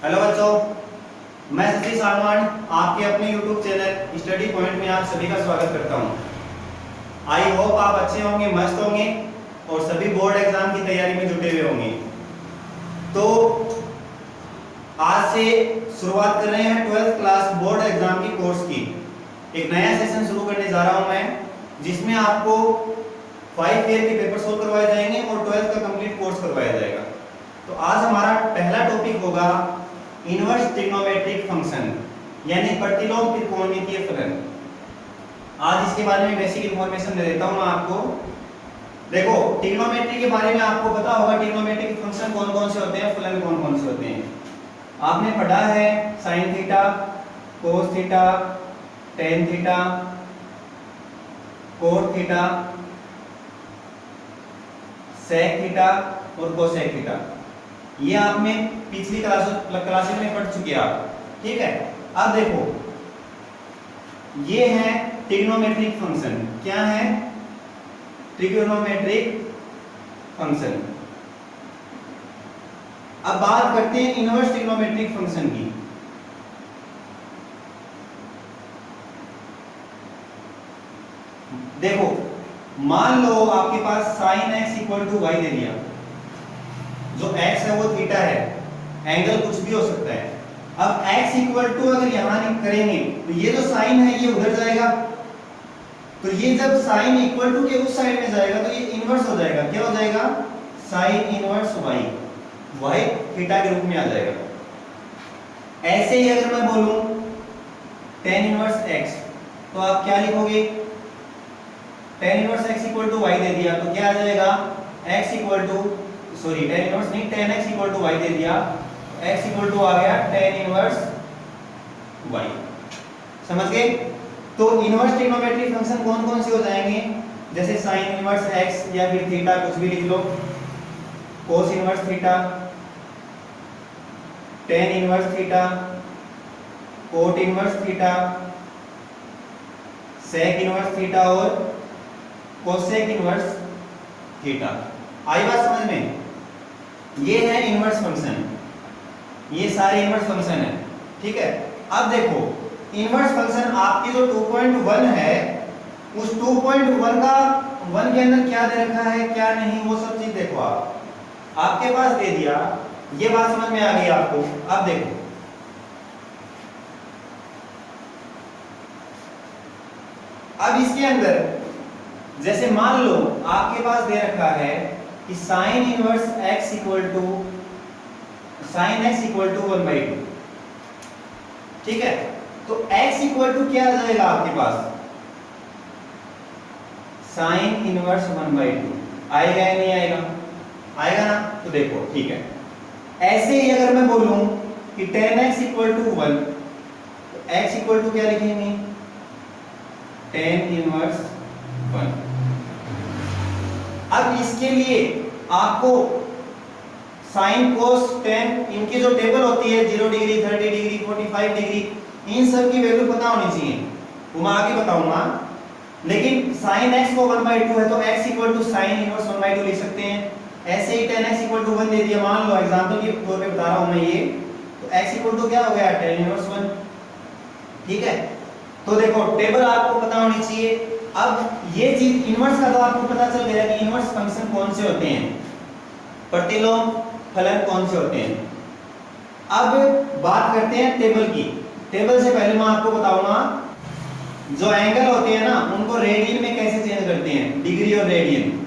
Hello बच्चों, मैं सतीश सागवान आपके अपने YouTube चैनल स्टडी पॉइंट में आप सभी का स्वागत करता हूं। आई होप आप अच्छे होंगे, मस्त होंगे और सभी बोर्ड एग्जाम की तैयारी में जुटे हुए होंगे। तो आज से शुरुआत कर रहे हैं 12th क्लास बोर्ड एग्जाम की कोर्स की। एक नया सेशन शुरू करने जा रहा हूं मैं, जिसमें आपको 5 ईयर के पेपर सोल्व करवाए जाएंगे और 12th का कंप्लीट कोर्स करवाया जाएगा। तो आज हमारा पहला टॉपिक होगा इनवर्स ट्रिग्नोमेट्रिक फंक्शन, यानी प्रतिलोम त्रिकोणमितीय फलन। आज इसके बारे में बेसिक इंफॉर्मेशन दे देता हूं मैं आपको। देखो, ट्रिग्नोमेट्री के बारे में आपको पता होगा ट्रिग्नोमेट्रिक फंक्शन कौन कौन से होते हैं, फलन कौन कौन से होते हैं। आपने पढ़ा है sine theta, cos theta, tan theta, cot theta, sec theta और कोसेक थीटा। ये आपने पिछली क्लासेस में पढ़ चुके आप, ठीक है। अब देखो, ये है ट्रिग्नोमेट्रिक फंक्शन। क्या है? Trigonometric function. अब बात करते हैं इनवर्स ट्रिग्नोमेट्रिक फंक्शन की। देखो, मान लो आपके पास sin x equal to y दे दिया। जो x है वो थीटा है, एंगल कुछ भी हो सकता है। अब x इक्वल टू अगर यहां करेंगे तो ये जो साइन है ये उधर जाएगा, तो ये जब साइन इक्वल टू के उस साइड में जाएगा तो ये इनवर्स हो जाएगा। क्या हो जाएगा? साइन इनवर्स y थीटा के रूप में आ जाएगा। ऐसे ही अगर मैं बोलूं tan इनवर्स x, तो आप क्या लिखोगे? tan inverse x equal to y दे दिया तो क्या आ जाएगा? x equal to tan inverse नहीं, tan x equal to y दे दिया, x इक्वल टू आ गया tan इनवर्स y। समझ गए? तो इनवर्स ट्रिग्नोमेट्रिक फंक्शन कौन कौन से हो जाएंगे? जैसे sin इनवर्स x या फिर थीटा कुछ भी लिख लो, cos inverse theta, tan inverse theta, cot inverse theta, sec inverse theta और cosec इनवर्स थीटा। आई बात समझ में? ये है इनवर्स फंक्शन, ये सारे इनवर्स फंक्शन है, ठीक है। अब देखो, इनवर्स फंक्शन आपकी जो 2.1 है, उस 2.1 का 1 के अंदर क्या दे रखा है क्या नहीं, वो सब चीज देखो। आपके पास दे दिया, ये बात समझ में आ गई आपको। अब देखो, अब इसके अंदर जैसे मान लो आपके पास दे रखा है कि sine inverse x equal to sine x equal to 1/2, ठीक है। तो x इक्वल टू क्या आ जाएगा आपके पास? साइन इनवर्स 1/2 आएगा या नहीं आएगा? आएगा ना। तो देखो, ठीक है। ऐसे ही अगर मैं बोलूं कि tan x इक्वल टू 1, तो x इक्वल टू क्या लिखेंगे? tan inverse 1। अब इसके लिए आपको साइन कोस टेन इनकी जो टेबल होती है 0 डिग्री, 30 डिग्री, 45 डिग्री, इन सब की वैल्यू पता होनी चाहिए। वो मैं आगे बताऊंगा। लेकिन साइन x को 1/2 है तो x equal to sine inverse 1/2 लिख सकते हैं। ऐसे ही tan x इक्वल टू 1 दे दिया, मान लो एग्जांपल के तौर पे बता रहा हूं मैं ये, तो x इक्वल टू क्या हो गया? tan इनवर्स 1, ठीक है। तो देखो, टेबल आपको पता होनी चाहिए। अब ये चीज इनवर्स का तो आपको पता चल गया कि इनवर्स फंक्शन कौन से होते हैं, प्रतिलोम फलन कौन से होते हैं। अब बात करते हैं टेबल की। टेबल से पहले मैं आपको बताऊंगा जो एंगल होते हैं ना, उनको रेडियन में कैसे चेंज करते हैं, डिग्री और रेडियन।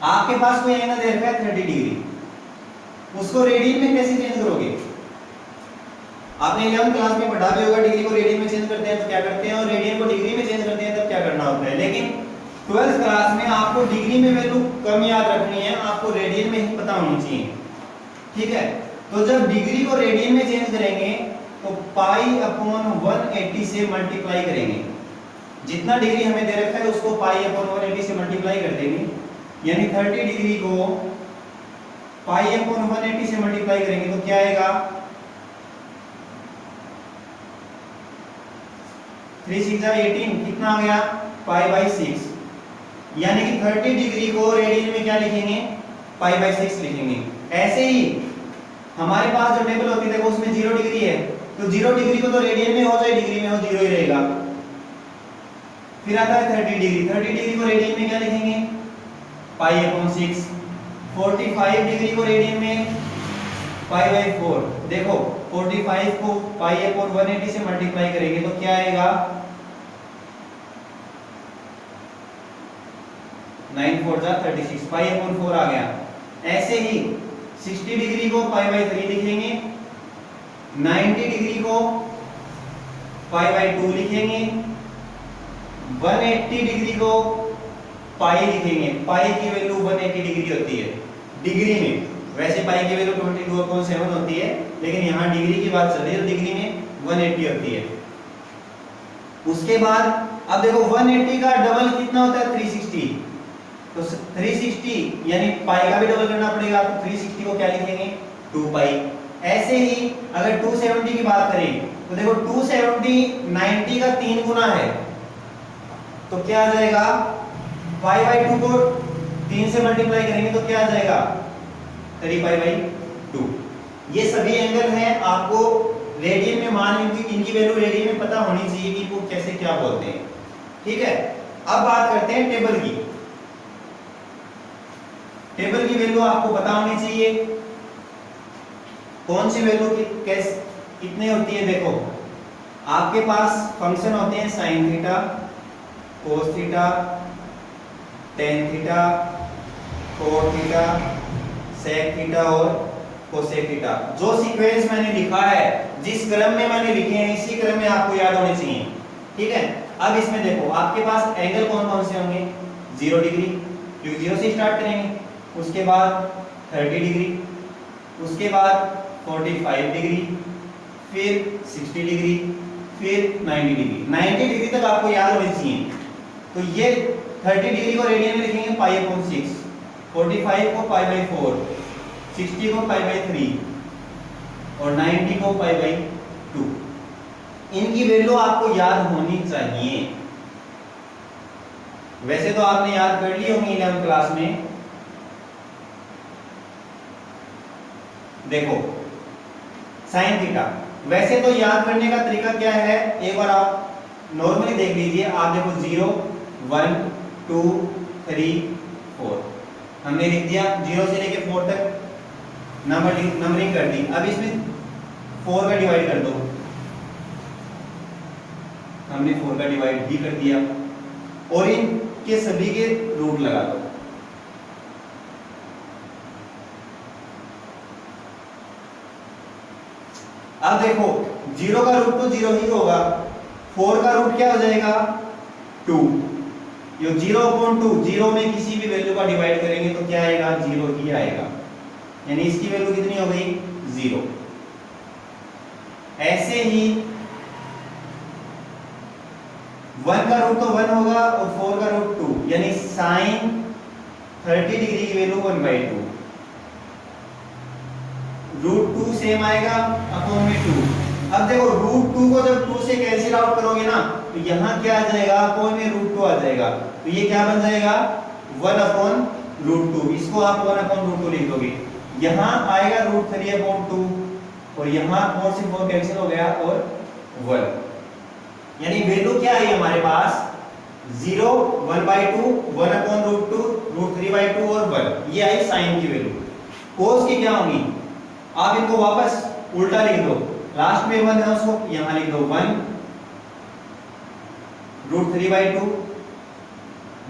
आपके पास कोई एंगल दे रखा है 30 डिग्री, उसको रेडियन में कैसे चेंज करोगे? आपने 11th क्लास में पढ़ा भी होगा, डिग्री को रेडियन में चेंज करते हैं तो क्या करते हैं, और रेडियन को डिग्री में चेंज करते हैं तब क्या करना होता है। लेकिन 12th क्लास में आपको डिग्री में वैल्यू कम याद रखनी है, आपको रेडियन में ही पता होनी चाहिए, ठीक है। तो जब डिग्री को रेडियन में चेंज करेंगे तो पाई अपॉन 180 से मल्टीप्लाई करेंगे। जितना डिग्री हमें दे रखा है उसको पाई अपॉन 180 से मल्टीप्लाई कर देंगे, यानी 30 डिग्री को पाई अपॉन 180 से मल्टीप्लाई करेंगे तो क्या आएगा? 3 6 18, कितना आ गया? पाई/6। यानी कि 30 डिग्री को रेडियन में क्या लिखेंगे? पाई/6 लिखेंगे। ऐसे ही हमारे पास जो टेबल होती है देखो उसमें 0 डिग्री है, तो 0 डिग्री को तो रेडियन में हो चाहे डिग्री में हो 0 ही रहेगा। फिर आता है 30 डिग्री, 30 डिग्री को रेडियन में क्या लिखेंगे π/6। 45 डिग्री को रेडियन में π/4। देखो 45 को π/180 से मल्टीप्लाई करेंगे तो क्या आएगा 9 4 जा 36, π/4 आ गया। ऐसे ही 60 डिग्री को π/3 लिखेंगे, 90 डिग्री को π/2 लिखेंगे, 180 डिग्री को पाई लिखेंगे। पाई की वैल्यू 180 डिग्री होती है डिग्री में, वैसे पाई की वैल्यू 22/7 होती है, लेकिन यहाँ डिग्री की बात चल रही है तो डिग्री में 180 होती है। उसके बाद अब देखो 180 का डबल कितना होता है 360, तो 360 यानी पाई का भी डबल करना पड़ेगा, तो 360 को क्या लिखेंगे 2 पाई। ऐसे ही अगर 270 की बात करें तो देखो 270 90 का 3 गुना है, तो क्या आ जाएगा π/2 को 3 से मल्टीप्लाई करेंगे तो क्या आ जाएगा 3π/2। ये सभी एंगल हैं, आपको रेडियन में मान इनकी वैल्यू रेडियन में पता होनी चाहिए कि वो कैसे क्या बोलते हैं। ठीक है, अब बात करते हैं टेबल की। टेबल की वैल्यू आपको पता होनी चाहिए, कौन सी वैल्यू कितने होती है। देखो आपके पास फंक्शन होते हैं sine theta, cos theta, tan theta, cot theta, sec theta और कोसेक थीटा। जो सीक्वेंस मैंने लिखा है, जिस क्रम में मैंने लिखे हैं, इसी क्रम में आपको याद होने चाहिए। ठीक है, अब इसमें देखो आपके पास एंगल कौन कौन से होंगे 0 डिग्री, क्योंकि 0 से स्टार्ट करेंगे, उसके बाद 30 डिग्री, उसके बाद 45 डिग्री, फिर 60 डिग्री, फिर 90 डिग्री। 90 डिग्री तक आपको याद होनी चाहिए। तो ये 30 डिग्री को रेडियन में लिखेंगे π/6, 45 को π/4, 60 को π/3 और 90 को π/2। इनकी वैल्यू आपको याद होनी चाहिए। वैसे तो आपने याद कर ली होंगी 11th क्लास में। देखो साइन थीटा, वैसे तो याद करने का तरीका क्या है, एक बार आप नॉर्मली देख लीजिए। आप देखो 0 1 2 3 4 हमने लिख दिया, 0 से लेके 4 तक नंबरिंग कर दी। अब इसमें 4 का डिवाइड कर दो, हमने 4 का डिवाइड भी कर दिया, और इनके सभी के रूट लगा दो। अब देखो 0 का रूट तो 0 ही होगा, 4 का रूट क्या हो जाएगा 2। ये 0/2, 0 में किसी भी वैल्यू का डिवाइड करेंगे तो क्या आएगा 0 ही आएगा, यानी इसकी वैल्यू कितनी हो गई 0। ऐसे ही 1 का रूट तो 1 होगा और 4 का रूट 2, यानी साइन 30 डिग्री की वैल्यू 1/2। रूट 2 सेम आएगा अपॉन में 2। अब देखो रूट 2 को जब 2 से कैंसिल आउट करोगे ना, तो यहाँ क्या आ जाएगा अपॉन में रूट 2 आ जाएगा, तो ये क्या बन जाएगा 1/√2। इसको आप 1/√2 लिख दोगे। यहाँ आएगा √3/2 और यहाँ 4 से 4 कैंसिल हो गया और 1, यानी वैल्यू क्या है हमारे पास 0 1/2 1/√2 √3/2 और 1। ये आई साइन की वैल्यू। कोस की क्या होगी, आप इनको वापस उल्टा लिख दो, लास्ट में 1 है उसको यहाँ लिख दो 1 √3/2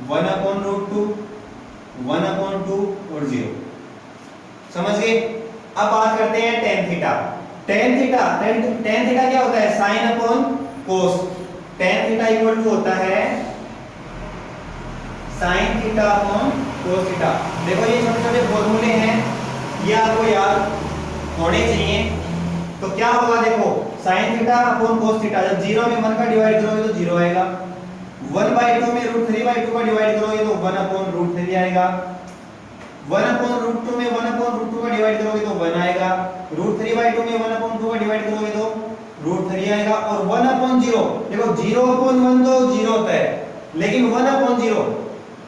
1/√2 1/2 और 0। समझ गए। अब बात करते हैं टेन थीटा। टेन थीटा क्या होता है sine upon cos. Tan theta equal to होता है sine theta upon cos theta. देखो ये छोटे छोटे फॉर्मूले हैं, ये आपको याद होने चाहिए। तो क्या होगा देखो sign theta upon cos theta, जब 0 में 1 का डिवाइड करोगे तो 0 आएगा, 1/2 में √3/2 का डिवाइड करोगे तो 1/√3 आएगा, 1/√2 में 1/√2 का डिवाइड करोगे तो 1 आएगा, √3/2 में 1/2 का डिवाइड करोगे तो √3 आएगा, और 1/0 देखो 0/1 तो 0 होता है, लेकिन 1/0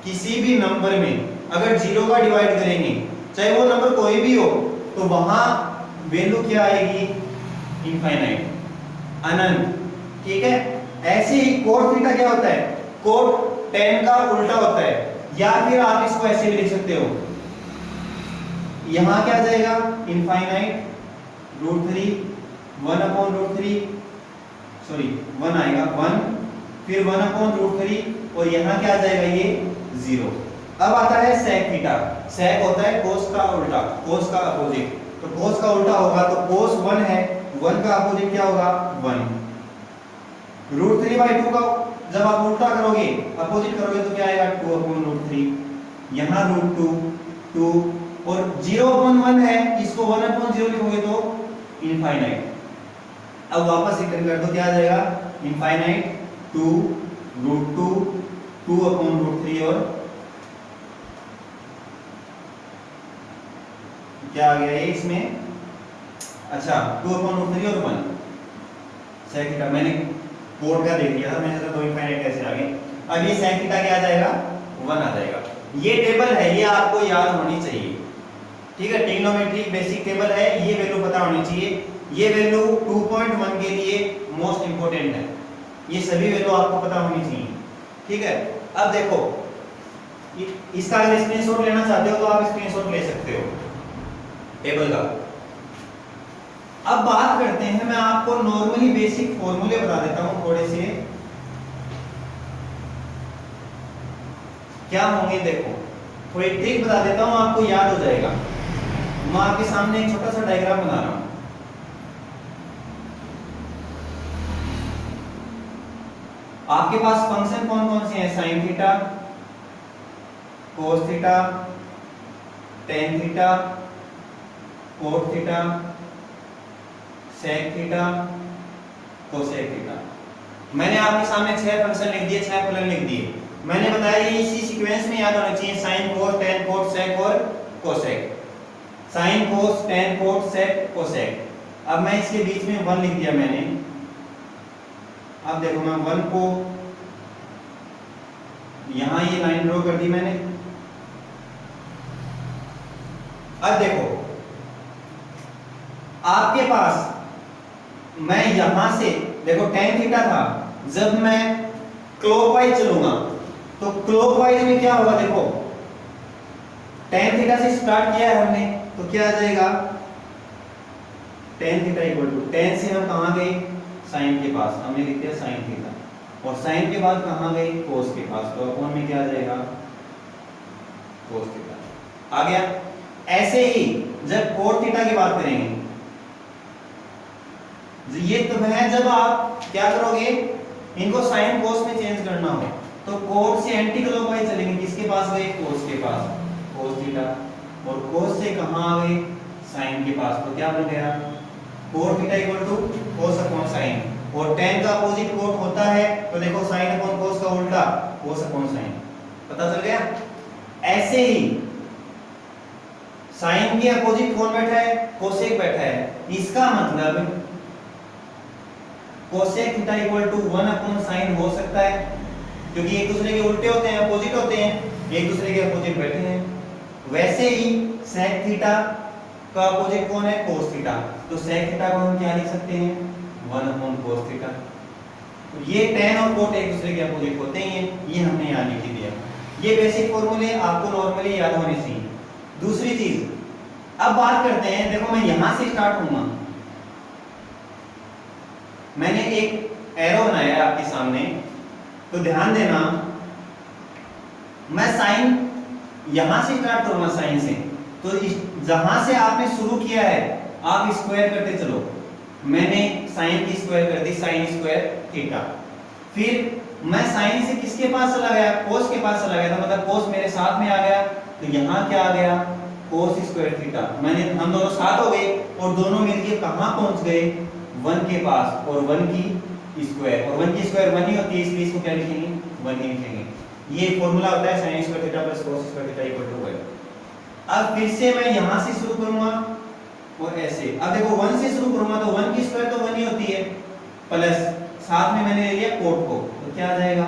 किसी भी नंबर में अगर 0 का डिवाइड करेंगे चाहे वो नंबर कोई भी हो, तो वहां वैल्यू क्या आएगी, इनफाइनाइट, अनंत, ठीक है। ऐसे ही कोट थीटा क्या होता है, कोट tan का उल्टा होता है, या फिर आप इसको ऐसे भी लिख सकते हो, यहां क्या आ जाएगा, इनफाइनाइट √3 1/√3, सॉरी 1 आएगा 1, फिर 1/√3, और यहां क्या आ जाएगा, ये 0। अब आता है sec थीटा। sec होता है cos का उल्टा, cos का अपोजिट, तो cos का उल्टा होगा तो cos 1 है, 1 का अपोजिट क्या होगा, 1। √3/2 का जब आप उल्टा करोगे, अपोजिट करोगे, तो क्या आएगा, 2/√3, यहां √2 2, और 0/1 है, इसको 1/0 लिखोगे तो इनफाइनाइट। अब वापस रिटर्न कर दो, क्या आ जाएगा, इनफाइनाइट 2 √2 2/√3, और क्या आ गया ये इसमें, अच्छा 2/√3 और 1 sec थीटा। मैंने कोड का देख लिया था, मैंने सोचा 2 इनफाइनाइट कैसे आ गए। अब ये sec थीटा क्या आ जाएगा, 1 आ जाएगा। ये टेबल है, ये आपको याद होनी चाहिए, ठीक है। ट्रिग्नोमेट्री बेसिक टेबल है, ये वैल्यू पता होनी चाहिए। ये वैल्यू 2.1 के लिए मोस्ट इंपोर्टेंट है, ये सभी वैल्यू आपको पता होनी चाहिए, ठीक है। अब देखो, इसका अगर स्क्रीनशॉट लेना चाहते हो तो आप स्क्रीनशॉट ले सकते हो टेबल का। अब बात करते हैं, मैं आपको नॉर्मली बेसिक फॉर्मूले बता देता हूं थोड़े से, क्या होंगे देखो, थोड़ी ट्रिक बता देता हूं, आपको याद हो जाएगा। मैं आपके सामने एक छोटा सा डायग्राम बना रहा हूं। आपके पास फंक्शन कौन कौन से हैं, sine theta, cos theta, tan theta, cot theta, sec theta, cosec theta. मैंने आपके सामने 6 फंक्शन लिख दिए, 6 फलन लिख दिए। मैंने बताया ये इसी सीक्वेंस में याद होना चाहिए, sine cos tan cot sec और cosec, sine cos tan cot sec cosec. अब मैं इसके बीच में 1 लिख दिया मैंने। अब देखो, मैं 1 को यहां ये लाइन ड्रॉ कर दी मैंने। अब देखो, आपके पास मैं यहां से देखो tan थीटा था, जब मैं क्लॉकवाइज चलूंगा तो क्लॉकवाइज में क्या होगा, देखो tan थीटा से स्टार्ट किया है हमने, तो क्या आ जाएगा, tan theta equal to, tan से हम कहां गए, साइन के पास, हमने लिख दिया साइन थीटा, और साइन के बाद कहां गए, कोस के पास, तो अपॉन में क्या आ जाएगा, कोस थीटा आ गया। ऐसे ही जब कोट थीटा की बात करेंगे, ये तो है जब आप क्या करोगे, इनको साइन कोस में चेंज करना हो, तो कोट से एंटी क्लॉकवाइज चलेंगे, किसके पास गए, कोस के पास, कोस थीटा, और कोस से कहां आ गए, साइन के पास, तो क्या बन गया, cot theta equal to cos upon sine. और tan का अपोजिट कोट होता है, तो देखो साइन अपॉन कोस का उल्टा, कोस अपॉन साइन, पता चल गया। ऐसे ही साइन के अपोजिट कौन बैठा है, कोसेक बैठा है, इसका मतलब cosec theta equal to 1 upon sine हो सकता है, क्योंकि एक दूसरे के उल्टे होते हैं, अपोजिट होते हैं, एक दूसरे के अपोजिट बैठे हैं। वैसे ही सेक थीटा का अपोजिट कौन है, कोस थीटा, तो सेक थीटा को हम क्या लिख सकते हैं, 1 अपॉन कोस थीटा। तो ये tan और कोट एक दूसरे के अपोजिट होते हैं, ये हमने यहां लिख दिया। ये बेसिक फॉर्मूले आपको नॉर्मली याद होने चाहिए। दूसरी चीज, अब बात करते हैं, देखो मैं यहां से स्टार्ट होऊंगा, मैंने एक एरो बनाया है आपके सामने, तो ध्यान देना, मैं साइन यहां से स्टार्ट करूंगा, साइन से, तो जहां से आपने शुरू किया है आप स्क्वायर करते चलो। मैंने साइन की स्क्वायर कर दी, साइन स्क्वायर थीटा, फिर मैं साइन से किसके पास चला गया, कोस के पास चला गया था, मतलब कोस मेरे साथ में आ गया, तो यहां क्या आ गया, कोस स्क्वायर थीटा। मैंने, हम दोनों साथ हो गए और दोनों मिलके कहां पहुंच गए, 1 के पास, और 1 की स्क्वायर, और 1 की स्क्वायर 1 ही होती है, इसलिए इसको क्या लिखेंगे, 1 ही लिखेंगे। ये फॉर्मूला होता है sin square theta plus cos square theta equal to 1। अब फिर से मैं यहां से शुरू करूंगा और ऐसे, अब देखो 1 से शुरू करूंगा तो 1 की स्क्वायर तो 1 ही होती है, प्लस साथ में मैंने ले लिया कोट को, तो क्या आ जाएगा,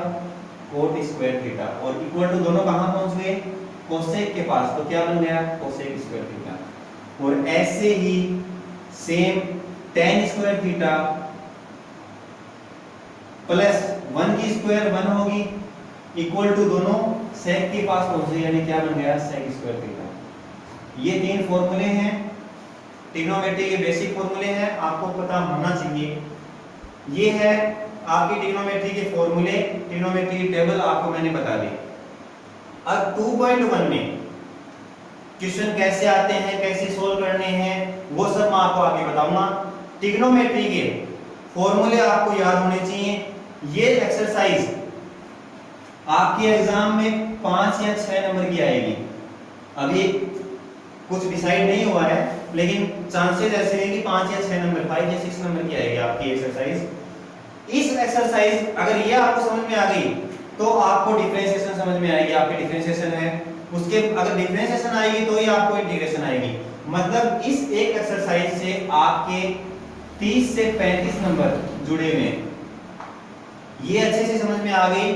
कोट स्क्वायर थीटा, और इक्वल टू दोनों कहां पहुंच गए, कोसेक के पास, तो क्या बन गया कोसेक स्क्वायर थीटा। और ऐसे ही same tan square theta plus 1 की स्क्वायर 1 होगी इक्वल टू दोनों सेक के पास पहुंचे, यानी क्या बन गया सेक स्क्वायर थीटा। ये तीन फॉर्मूले हैं, ट्रिग्नोमेट्री के बेसिक फॉर्मूले हैं, आपको पता होना चाहिए। ये है आपकी ट्रिग्नोमेट्री के फॉर्मूले, ट्रिग्नोमेट्री की टेबल आपको मैंने बता दी। अब 2.1 में क्वेश्चन कैसे आते हैं, कैसे सोल्व करने हैं, वो सब मैं आपको आगे बताऊंगा। ट्रिग्नोमेट्री के फॉर्मूले आपको याद होने चाहिए। ये एक्सरसाइज आपके एग्जाम में 5 या 6 नंबर की आएगी। अभी कुछ डिसाइड नहीं हुआ है, लेकिन चांसेस ऐसे हैं कि 5 या 6 नंबर, 5 या 6 नंबर की आएगी आपकी एक्सरसाइज। इस एक्सरसाइज अगर ये आपको समझ में आ गई तो आपको डिफरेंशिएशन समझ में आएगी। आपकी डिफरेंशिएशन है, उसके अगर डिफरेंशिएशन आएगी तो ही आपको इंटीग्रेशन आएगी। मतलब इस एक एक्सरसाइज से आपके 30 से 35 नंबर जुड़े हुए हैं। ये अच्छे से समझ में आ गई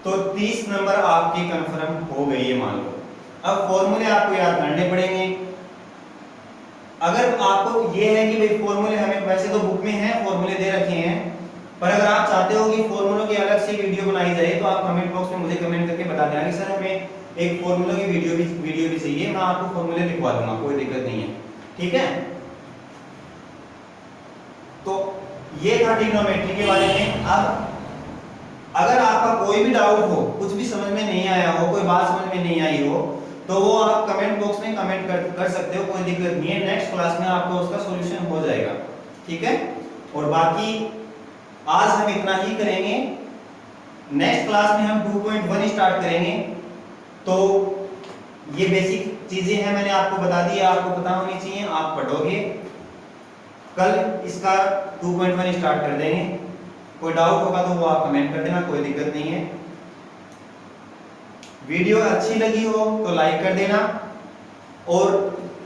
तो 30 नंबर आपके कंफर्म हो गई है मान लो। अब फॉर्मूले आपको याद करने पड़ेंगे। अगर आपको ये है कि भाई फॉर्मूले हमें वैसे तो बुक में हैं, फॉर्मूले दे रखे हैं, पर अगर आप चाहते हो कि फॉर्मूलों की अलग से वीडियो बनाई जाए तो आप कमेंट बॉक्स में मुझे कमेंट करके बता देना कि सर हमें एक फॉर्मूलों की वीडियो भी चाहिए। मैं आपको फॉर्मूले लिखवा दूंगा, कोई दिक्कत नहीं है, ठीक है। तो ये था ट्रिग्नोमेट्री के बारे में। अब अगर आपका कोई भी डाउट हो, कुछ भी समझ में नहीं आया हो, कोई बात समझ में नहीं आई हो, तो वो आप कमेंट बॉक्स में कमेंट कर सकते हो, कोई दिक्कत नहीं है। नेक्स्ट क्लास में आपको उसका सॉल्यूशन हो जाएगा, ठीक है। और बाकी आज हम इतना ही करेंगे। नेक्स्ट क्लास में हम 2.1 स्टार्ट करेंगे। तो ये बेसिक चीजें हैं, मैंने आपको बता दी, आपको पता होनी चाहिए, आप पढ़ोगे। कल इसका 2.1 स्टार्ट कर देंगे। कोई डाउट होगा तो वो आप कमेंट कर देना, कोई दिक्कत नहीं है। वीडियो अच्छी लगी हो तो लाइक कर देना और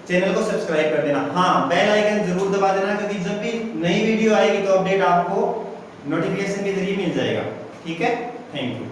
चैनल को सब्सक्राइब कर देना। हाँ, बेल आइकन जरूर दबा देना, क्योंकि जब भी नई वीडियो आएगी तो अपडेट आपको नोटिफिकेशन के जरिए मिल जाएगा, ठीक है। Thank you.